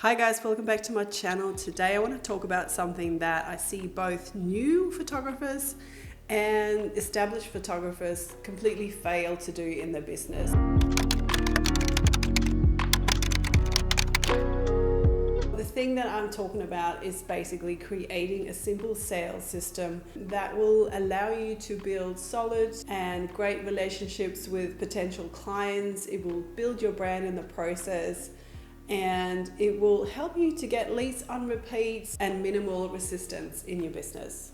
Hi guys, welcome back to my channel. Today I want to talk about something that I see both new photographers and established photographers completely fail to do in their business. The thing that I'm talking about is basically creating a simple sales system that will allow you to build solid and great relationships with potential clients. It will build your brand in the process, and it will help you to get leads on repeats and minimal resistance in your business.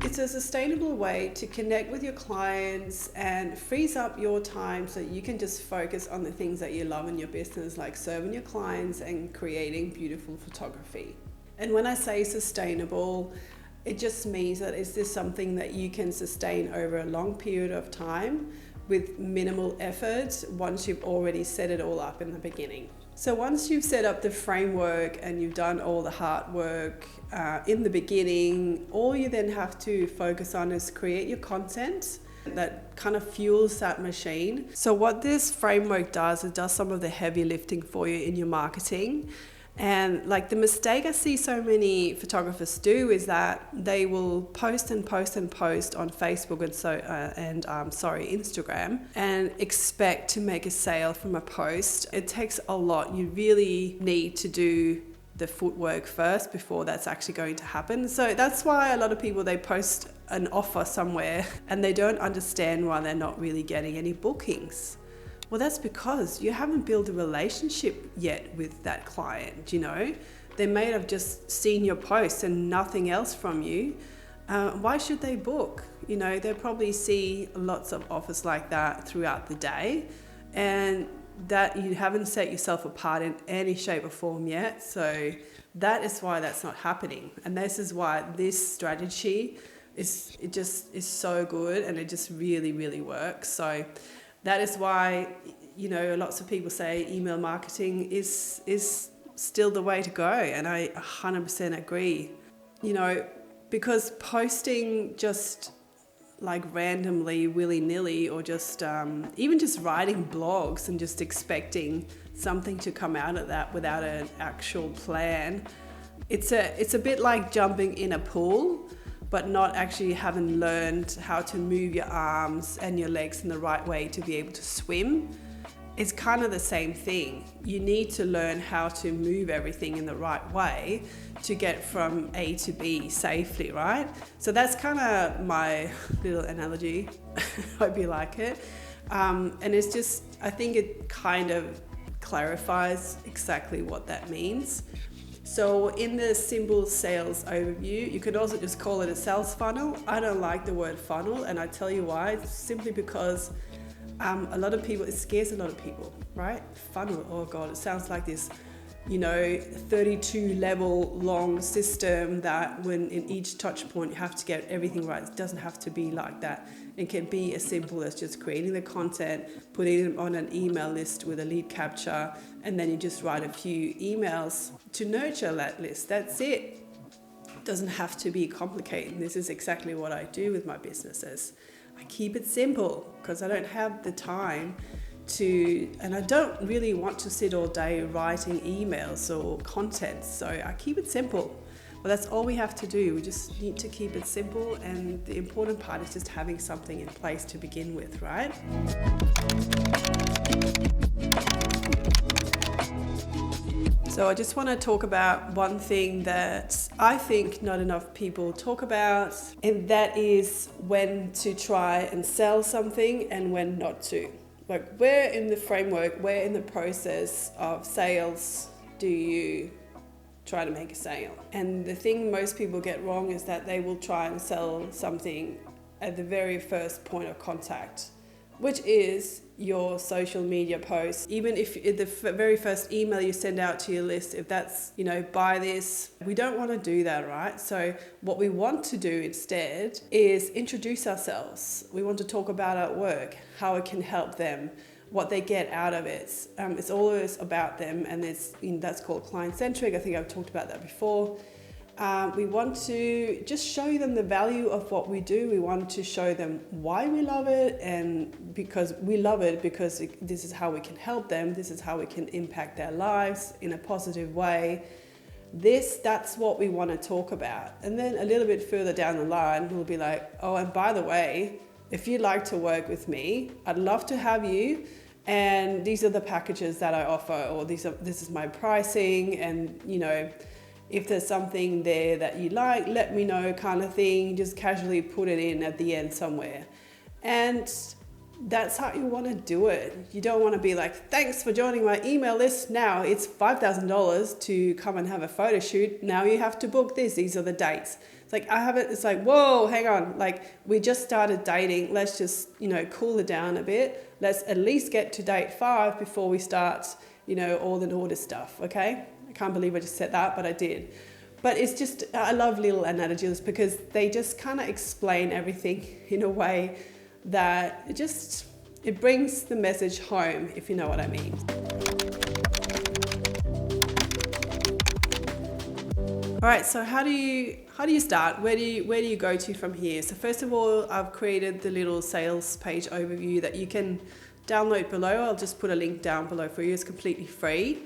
It's a sustainable way to connect with your clients and frees up your time so you can just focus on the things that you love in your business, like serving your clients and creating beautiful photography. And when I say sustainable, it just means that it's just something that you can sustain over a long period of time with minimal effort once you've already set it all up in the beginning. So once you've set up the framework and you've done all the hard work in the beginning, all you then have to focus on is create your content that kind of fuels that machine. So what this framework does, it does some of the heavy lifting for you in your marketing. And like the mistake I see so many photographers do is that they will post and post and post on Facebook and Instagram and expect to make a sale from a post. It takes a lot. You really need to do the footwork first before that's actually going to happen. So that's why a lot of people, they post an offer somewhere and they don't understand why they're not really getting any bookings. Well, that's because you haven't built a relationship yet with that client, you know. They may have just seen your posts and nothing else from you. Why should they book? You know, they'll probably see lots of offers like that throughout the day, and that you haven't set yourself apart in any shape or form yet. So that is why that's not happening. And this is why this strategy is so good, and it just really, really works. So that is why, you know, lots of people say email marketing is still the way to go. And I 100% agree, you know, because posting just like randomly, willy-nilly, or just even just writing blogs and just expecting something to come out of that without an actual plan, it's a bit like jumping in a pool but not actually having learned how to move your arms and your legs in the right way to be able to swim. It's kind of the same thing. You need to learn how to move everything in the right way to get from A to B safely, right? So that's kind of my little analogy. Hope you like it. And it's just, I think it kind of clarifies exactly what that means. So in the simple sales overview, you could also just call it a sales funnel. I don't like the word funnel, and I tell you why. It's simply because a lot of people, it scares a lot of people, right? Funnel, oh God, it sounds like this, you know, 32 level long system that when in each touch point you have to get everything right. It doesn't have to be like that. It can be as simple as just creating the content, putting it on an email list with a lead capture, and then you just write a few emails to nurture that list. That's it. It doesn't have to be complicated. This is exactly what I do with my businesses. I keep it simple because I don't have the time and I don't really want to sit all day writing emails or content. So I keep it simple. Well, that's all we have to do. We just need to keep it simple, and the important part is just having something in place to begin with, right? So I just want to talk about one thing that I think not enough people talk about, and that is when to try and sell something and when not to. Like, where in the framework, where in the process of sales do you try to make a sale? And the thing most people get wrong is that they will try and sell something at the very first point of contact, which is your social media post. Even if the very first email you send out to your list, if that's, you know, buy this, we don't want to do that, right? So what we want to do instead is introduce ourselves. We want to talk about our work, how it can help them, what they get out of it. It's always about them, and that's called client-centric. I think I've talked about that before. We want to just show them the value of what we do. We want to show them why we love it, and because we love it because this is how we can help them. This is how we can impact their lives in a positive way. That's what we want to talk about. And then a little bit further down the line, we'll be like, oh, and by the way, if you'd like to work with me, I'd love to have you. And these are the packages that I offer, or this is my pricing. And, you know, if there's something there that you like, let me know, kind of thing. Just casually put it in at the end somewhere. And that's how you want to do it. You don't want to be like, thanks for joining my email list. Now it's $5,000 to come and have a photo shoot. Now you have to book this. These are the dates. It's like, it's like, whoa, hang on. Like, we just started dating. Let's just, you know, cool it down a bit. Let's at least get to date 5 before we start, you know, all the naughty stuff. Okay. I can't believe I just said that, but I did. But it's just, I love little analogies because they just kind of explain everything in a way that it brings the message home, if you know what I mean. All right, so how do you start? Where do you go to from here? So first of all, I've created the little sales page overview that you can download below. I'll just put a link down below for you. It's completely free.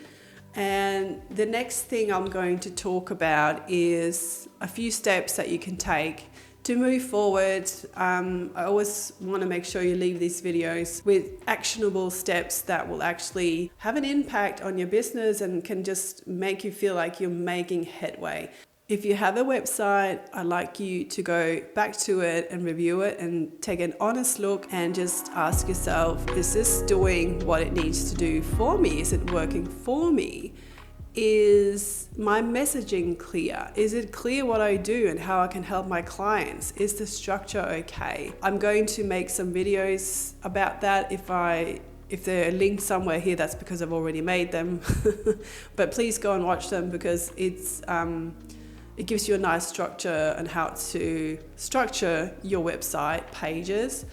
And the next thing I'm going to talk about is a few steps that you can take to move forward. I always want to make sure you leave these videos with actionable steps that will actually have an impact on your business and can just make you feel like you're making headway. If you have a website, I'd like you to go back to it and review it and take an honest look and just ask yourself, is this doing what it needs to do for me? Is it working for me? Is my messaging clear? Is it clear what I do and how I can help my clients? Is the structure okay? I'm going to make some videos about that. If they're linked somewhere here, that's because I've already made them. But please go and watch them because it gives you a nice structure on how to structure your website pages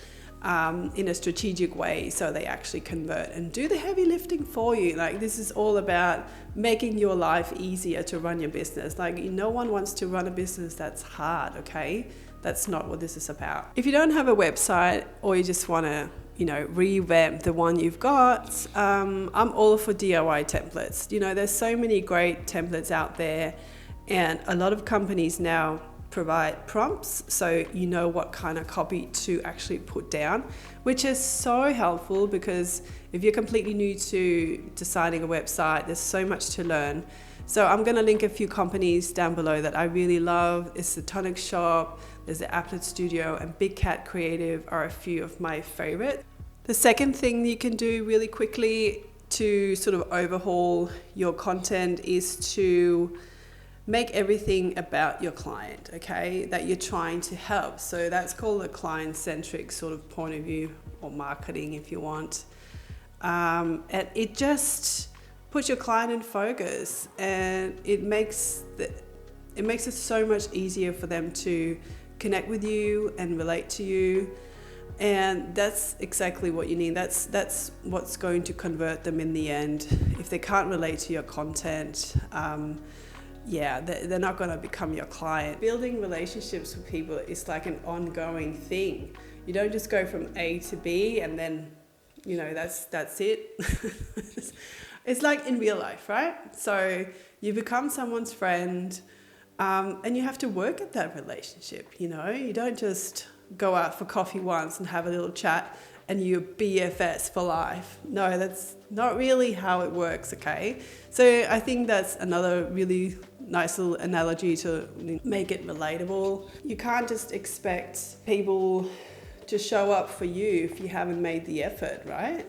in a strategic way so they actually convert and do the heavy lifting for you. Like, this is all about making your life easier to run your business. Like, no one wants to run a business that's hard, okay? That's not what this is about. If you don't have a website or you just want to, you know, revamp the one you've got, I'm all for DIY templates. You know, there's so many great templates out there, and a lot of companies now provide prompts so you know what kind of copy to actually put down, which is so helpful because if you're completely new to designing a website, there's so much to learn. So I'm going to link a few companies down below that I really love. It's the Tonic shop, there's the Applet studio, and Big Cat Creative are a few of my favorite. The second thing you can do really quickly to sort of overhaul your content is to make everything about your client, okay, that you're trying to help. So that's called a client-centric sort of point of view, or marketing if you want. And it just puts your client in focus, and it makes it so much easier for them to connect with you and relate to you. And that's exactly what you need. That's what's going to convert them in the end. If they can't relate to your content, they're not going to become your client. Building relationships with people is like an ongoing thing. You don't just go from A to B and then, you know, that's it. It's like in real life, right? So you become someone's friend, and you have to work at that relationship. You know, you don't just go out for coffee once and have a little chat and you're BFS for life. No, that's not really how it works, okay? So I think that's another really nice little analogy to make it relatable. You can't just expect people to show up for you if you haven't made the effort, right?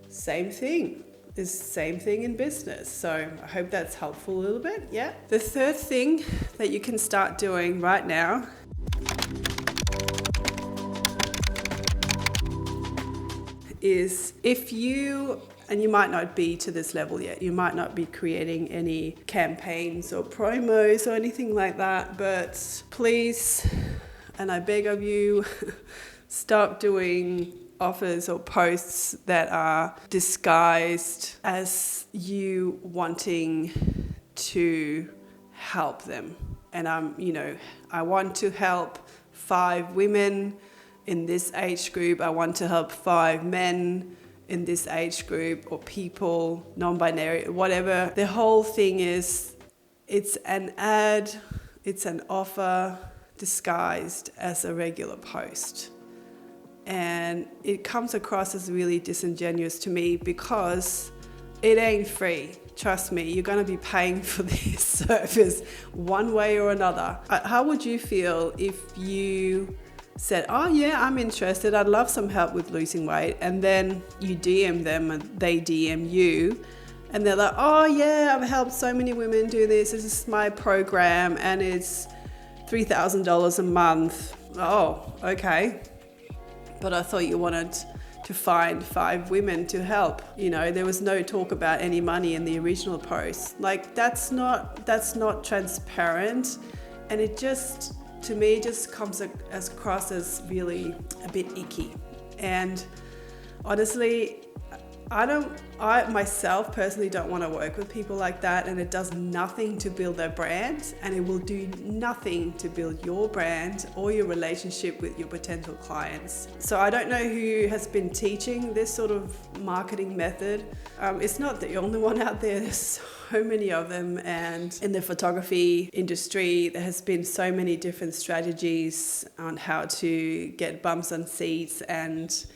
Same thing. It's the same thing in business. So I hope that's helpful a little bit, yeah? The third thing that you can start doing right now is if you, and you might not be to this level yet, you might not be creating any campaigns or promos or anything like that, but please, and I beg of you, stop doing offers or posts that are disguised as you wanting to help them. and I want to help 5 women in this age group. I want to help 5 men in this age group, or people, non-binary, whatever. The whole thing is, it's an ad, it's an offer disguised as a regular post. And it comes across as really disingenuous to me because it ain't free. Trust me, you're going to be paying for this service one way or another. How would you feel if you said, oh yeah, I'm interested, I'd love some help with losing weight, and then you DM them and they DM you and they're like, oh yeah, I've helped so many women do this is my program and it's $3,000 a month. Oh, okay. But I thought you wanted to find 5 women to help. There was no talk about any money in the original post. Like, that's not transparent, and it just, to me, just comes across as really a bit icky. And honestly, I myself personally don't want to work with people like that, and it does nothing to build their brand, and it will do nothing to build your brand or your relationship with your potential clients. So I don't know who has been teaching this sort of marketing method. It's not the only one out there. There's so many of them, and in the photography industry there has been so many different strategies on how to get bums on seats, and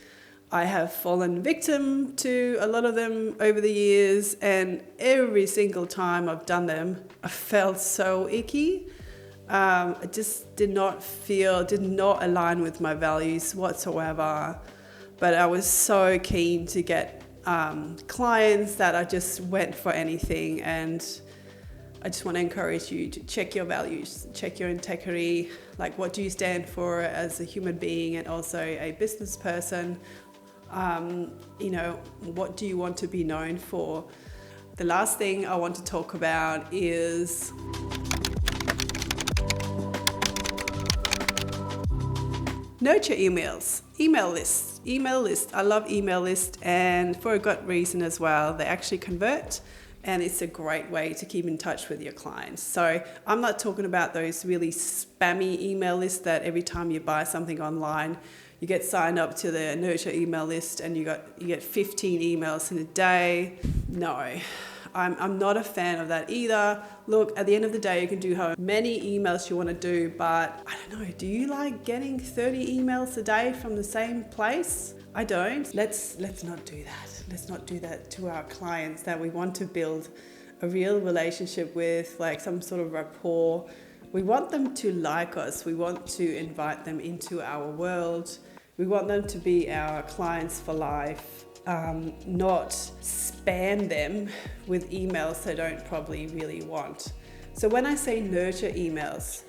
I have fallen victim to a lot of them over the years, and every single time I've done them, I felt so icky. It just did not align with my values whatsoever. But I was so keen to get clients that I just went for anything. And I just want to encourage you to check your values, check your integrity, like what do you stand for as a human being and also a business person. What do you want to be known for? The last thing I want to talk about is nurture emails, email lists. I love email lists, and for a good reason as well. They actually convert, and it's a great way to keep in touch with your clients. So I'm not talking about those really spammy email lists that every time you buy something online, you get signed up to the nurture email list and you get 15 emails in a day. No, I'm not a fan of that either. Look, at the end of the day, you can do how many emails you want to do, but I don't know, do you like getting 30 emails a day from the same place? I don't. Let's not do that. Let's not do that to our clients that we want to build a real relationship with, like some sort of rapport. We want them to like us. We want to invite them into our world. We want them to be our clients for life, not spam them with emails they don't probably really want. So when I say nurture emails,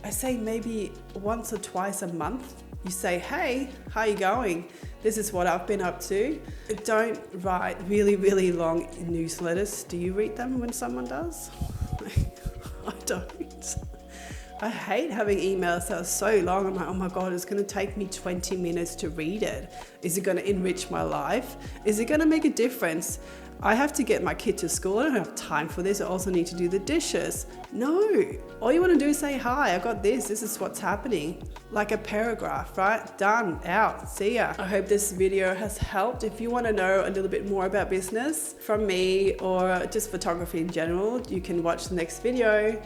I say maybe once or twice a month. You say, hey, how you going? This is what I've been up to. Don't write really, really long newsletters. Do you read them when someone does? I don't. I hate having emails that are so long. I'm like, oh my God, it's going to take me 20 minutes to read it. Is it going to enrich my life? Is it going to make a difference? I have to get my kid to school. I don't have time for this. I also need to do the dishes. No, all you want to do is say, hi, I got this. This is what's happening. Like a paragraph, right? Done, out, see ya. I hope this video has helped. If you want to know a little bit more about business from me or just photography in general, you can watch the next video.